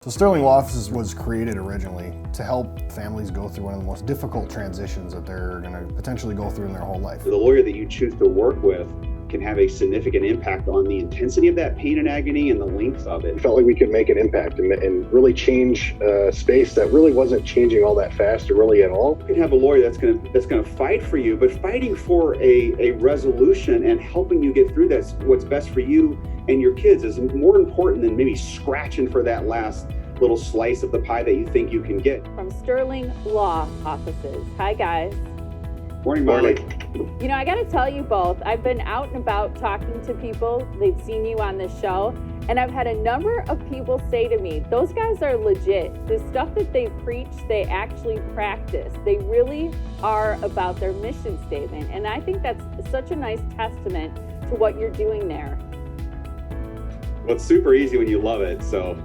So Sterling Law Offices was created originally to help families go through one of the most difficult transitions that they're going to potentially go through in their whole life. The lawyer that you choose to work with can have a significant impact on the intensity of that pain and agony and the length of it. We felt like we could make an impact and really change a space that really wasn't changing all that fast or really at all. You can have a lawyer that's going to fight for you, but fighting for a resolution and helping you get through that's what's best for you and your kids is more important than maybe scratching for that last little slice of the pie that you think you can get. From Sterling Law Offices. Hi, guys. Morning, Molly. You know, I got to tell you both, I've been out and about talking to people. They've seen you on this show, and I've had a number of people say to me, those guys are legit. The stuff that they preach, they actually practice. They really are about their mission statement, and I think that's such a nice testament to what you're doing there. Well, it's super easy when you love it, so.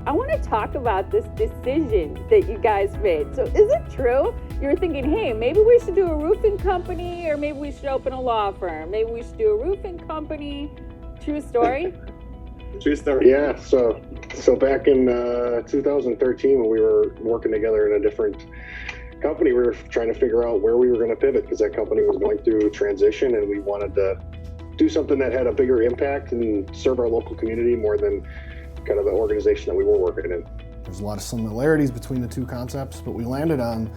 I want to talk about this decision that you guys made. So is it true? You were thinking, hey, maybe we should do a roofing company, or maybe we should open a law firm. Maybe we should do a roofing company. True story? True story. Yeah, so back in 2013 when we were working together in a different company, we were trying to figure out where we were going to pivot because that company was going through a transition and we wanted to do something that had a bigger impact and serve our local community more than kind of the organization that we were working in. There's a lot of similarities between the two concepts, but we landed on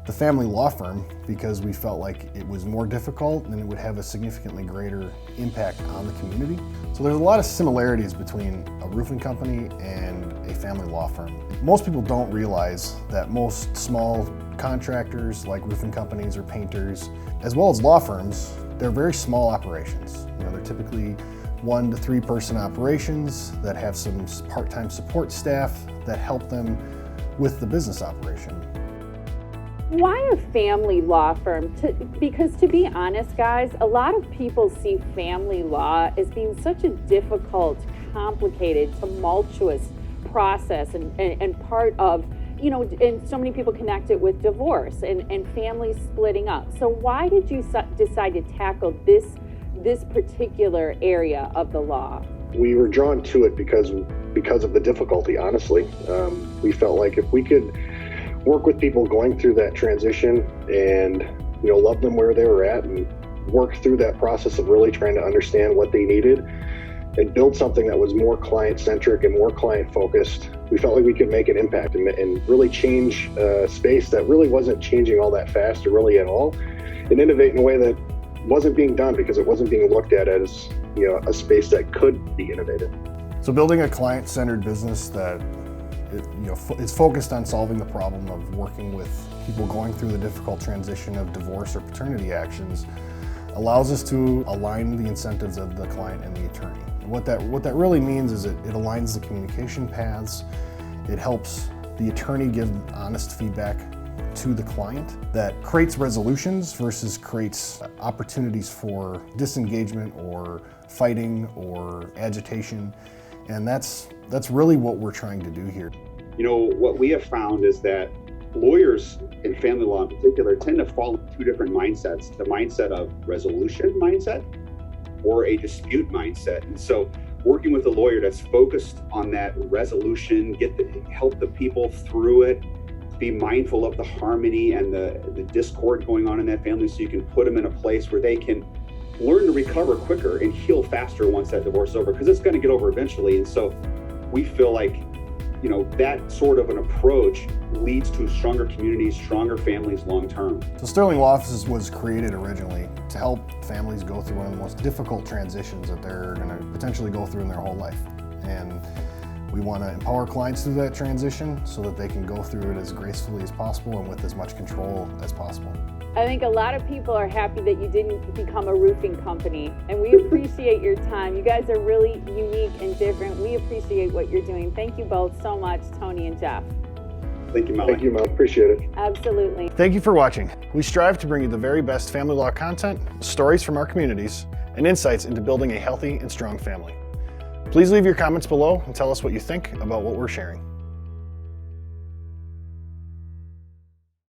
the family law firm because we felt like it was more difficult and it would have a significantly greater impact on the community. So there's a lot of similarities between a roofing company and a family law firm. Most people don't realize that most small contractors like roofing companies or painters, as well as law firms, they're very small operations. You know, they're typically 1 to 3 person operations that have some part-time support staff that help them with the business operation. Why a family law firm? Because to be honest, guys, a lot of people see family law as being such a difficult, complicated, tumultuous process and part of, you know, and so many people connect it with divorce and families splitting up. So why did you decide to tackle this particular area of the law? We were drawn to it because of the difficulty, honestly. We felt like if we could work with people going through that transition and, you know, love them where they were at and work through that process of really trying to understand what they needed and build something that was more client-centric and more client-focused, we felt like we could make an impact and really change a space that really wasn't changing all that fast or really at all, and innovate in a way that wasn't being done because it wasn't being looked at as, you know, a space that could be innovated. So building a client-centered business that is focused on solving the problem of working with people going through the difficult transition of divorce or paternity actions allows us to align the incentives of the client and the attorney. And what that really means is it aligns the communication paths. It helps the attorney give honest feedback to the client that creates resolutions versus creates opportunities for disengagement or fighting or agitation. And that's really what we're trying to do here. You know, what we have found is that lawyers in family law in particular tend to fall into 2 different mindsets: the mindset of resolution mindset or a dispute mindset. And so working with a lawyer that's focused on that resolution, help the people through it, be mindful of the harmony and the discord going on in that family so you can put them in a place where they can learn to recover quicker and heal faster once that divorce is over, because it's going to get over eventually. And so we feel like, you know, that sort of an approach leads to stronger communities, stronger families long term. So Sterling Law Offices was created originally to help families go through one of the most difficult transitions that they're going to potentially go through in their whole life. And we want to empower clients through that transition so that they can go through it as gracefully as possible and with as much control as possible. I think a lot of people are happy that you didn't become a roofing company, and we appreciate your time. You guys are really unique and different. We appreciate what you're doing. Thank you both so much, Tony and Jeff. Thank you, Molly. Thank you, Mel. Appreciate it. Absolutely. Thank you for watching. We strive to bring you the very best family law content, stories from our communities, and insights into building a healthy and strong family. Please leave your comments below and tell us what you think about what we're sharing.